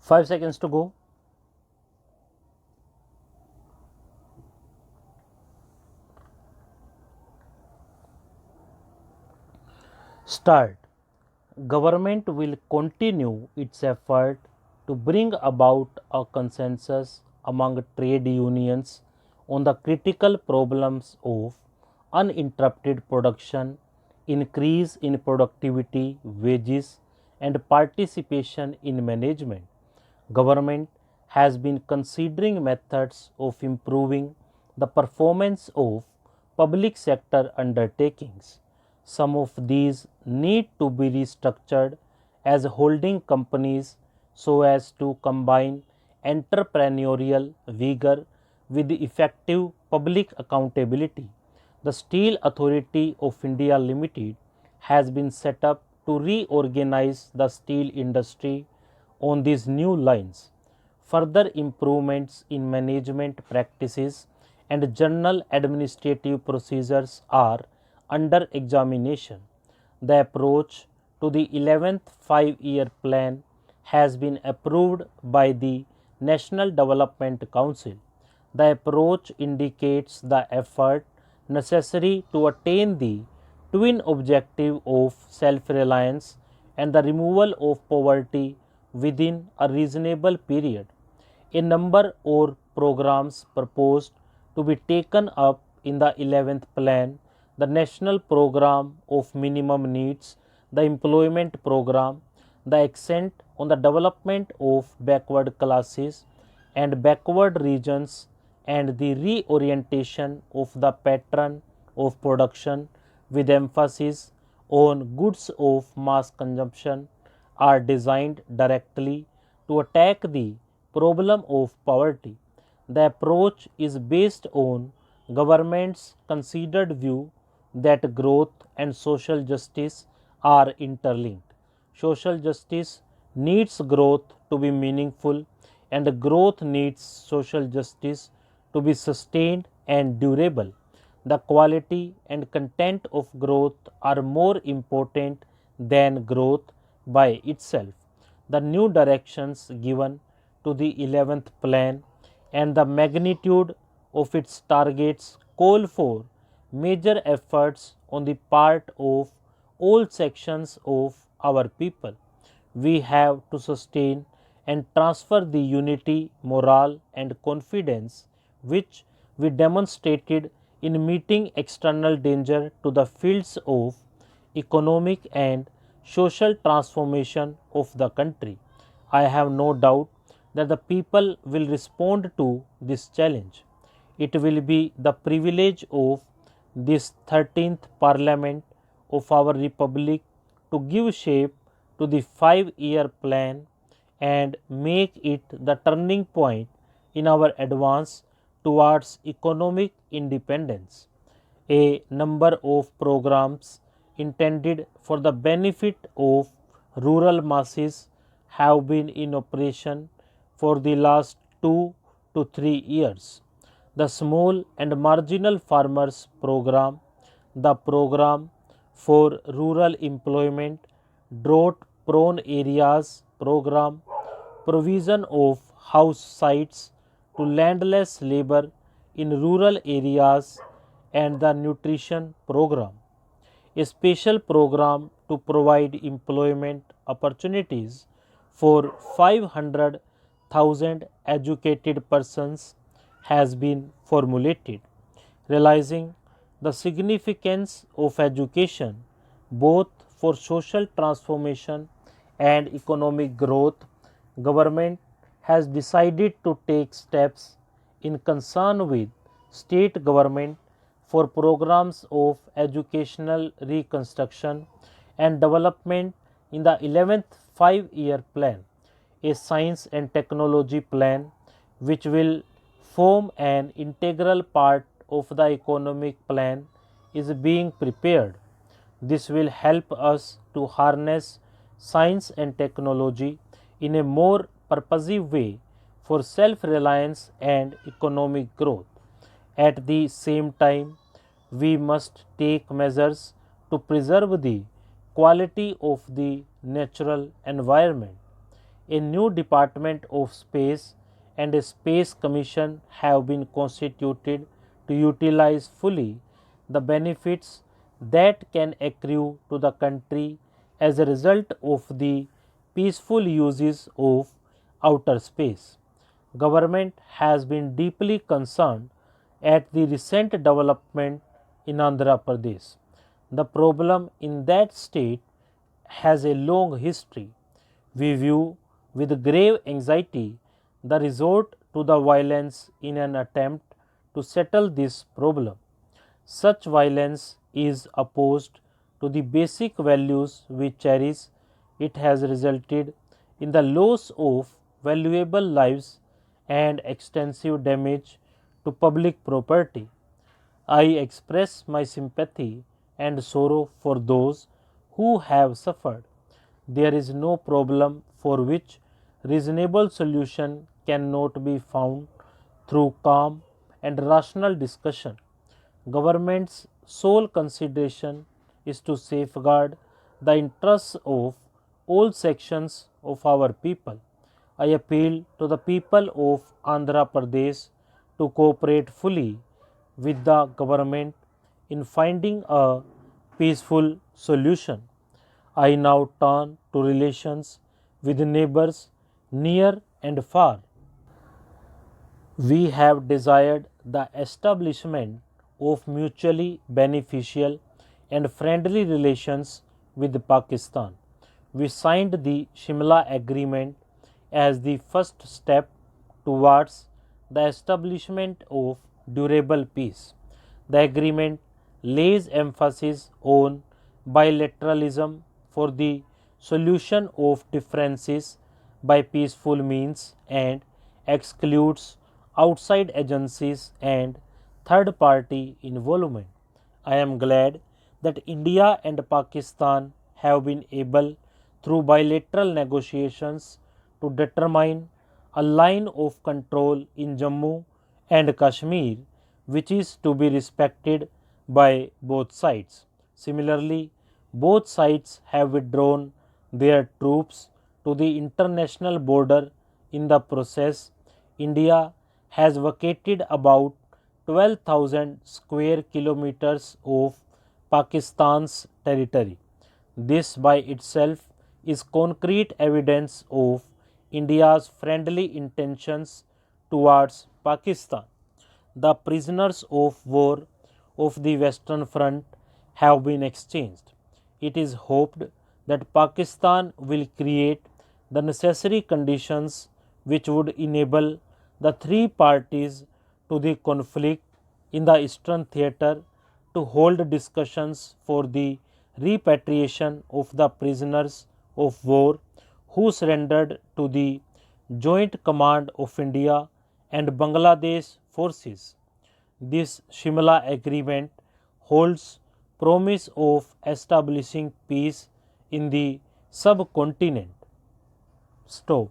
5 seconds to go. Start. Government will continue its effort to bring about a consensus among trade unions on the critical problems of uninterrupted production, increase in productivity, wages, and participation in management. Government has been considering methods of improving the performance of public sector undertakings. Some of these need to be restructured as holding companies so as to combine entrepreneurial vigor with effective public accountability. The Steel Authority of India Limited has been set up to reorganize the steel industry on these new lines. Further improvements in management practices and general administrative procedures are under examination. The approach to the 11th 5-year plan has been approved by the National Development Council. The approach indicates the effort necessary to attain the twin objective of self-reliance and the removal of poverty within a reasonable period. A number of programs proposed to be taken up in the 11th plan: the National Program of Minimum Needs, the Employment Program, the accent on the development of backward classes and backward regions, and the reorientation of the pattern of production with emphasis on goods of mass consumption are designed directly to attack the problem of poverty. The approach is based on government's considered view that growth and social justice are interlinked. Social justice needs growth to be meaningful, and growth needs social justice to be sustained and durable. The quality and content of growth are more important than growth by itself. The new directions given to the 11th plan and the magnitude of its targets call for major efforts on the part of all sections of our people. We have to sustain and transfer the unity, morale, and confidence which we demonstrated in meeting external danger to the fields of economic and social transformation of the country. I have no doubt that the people will respond to this challenge. It will be the privilege of this 13th Parliament of our Republic to give shape to the 5-year plan and make it the turning point in our advance towards economic independence. A number of programs intended for the benefit of rural masses have been in operation for the last 2 to 3 years. The Small and Marginal Farmers Program, the Program for Rural Employment, Drought Prone Areas Program, provision of house sites to landless labor in rural areas, and the Nutrition Program, a special program to provide employment opportunities for 500,000 educated persons has been formulated. Realizing the significance of education both for social transformation and economic growth, government has decided to take steps in concern with state government for programs of educational reconstruction and development in the 11th 5-year plan, a science and technology plan which will form an integral part of the economic plan is being prepared. This will help us to harness science and technology in a more purposive way for self-reliance and economic growth. At the same time, we must take measures to preserve the quality of the natural environment. a new Department of Space and a Space Commission have been constituted to utilize fully the benefits that can accrue to the country as a result of the peaceful uses of outer space. Government has been deeply concerned at the recent development in Andhra Pradesh. The problem in that state has a long history. We view with grave anxiety the resort to the violence in an attempt to settle this problem. Such violence is opposed to the basic values we cherish. It has resulted in the loss of valuable lives and extensive damage to public property. I express my sympathy and sorrow for those who have suffered. There is no problem for which reasonable solution cannot be found through calm and rational discussion. Government's sole consideration is to safeguard the interests of all sections of our people. I appeal to the people of Andhra Pradesh to cooperate fully with the government in finding a peaceful solution. I now turn to relations with neighbors near and far. We have desired the establishment of mutually beneficial and friendly relations with Pakistan. We signed the Shimla Agreement as the first step towards the establishment of durable peace. The agreement lays emphasis on bilateralism for the solution of differences by peaceful means and excludes outside agencies and third party involvement. I am glad that India and Pakistan have been able through bilateral negotiations to determine a line of control in Jammu and Kashmir which is to be respected by both sides. Similarly, both sides have withdrawn their troops to the international border. In the process, India has vacated about 12,000 square kilometers of Pakistan's territory. This by itself is concrete evidence of India's friendly intentions towards Pakistan. The prisoners of war of the Western Front have been exchanged. It is hoped that Pakistan will create the necessary conditions which would enable the three parties to the conflict in the Eastern Theatre to hold discussions for the repatriation of the prisoners of war who surrendered to the joint command of India and Bangladesh forces. This Shimla Agreement holds promise of establishing peace in the subcontinent. Stop.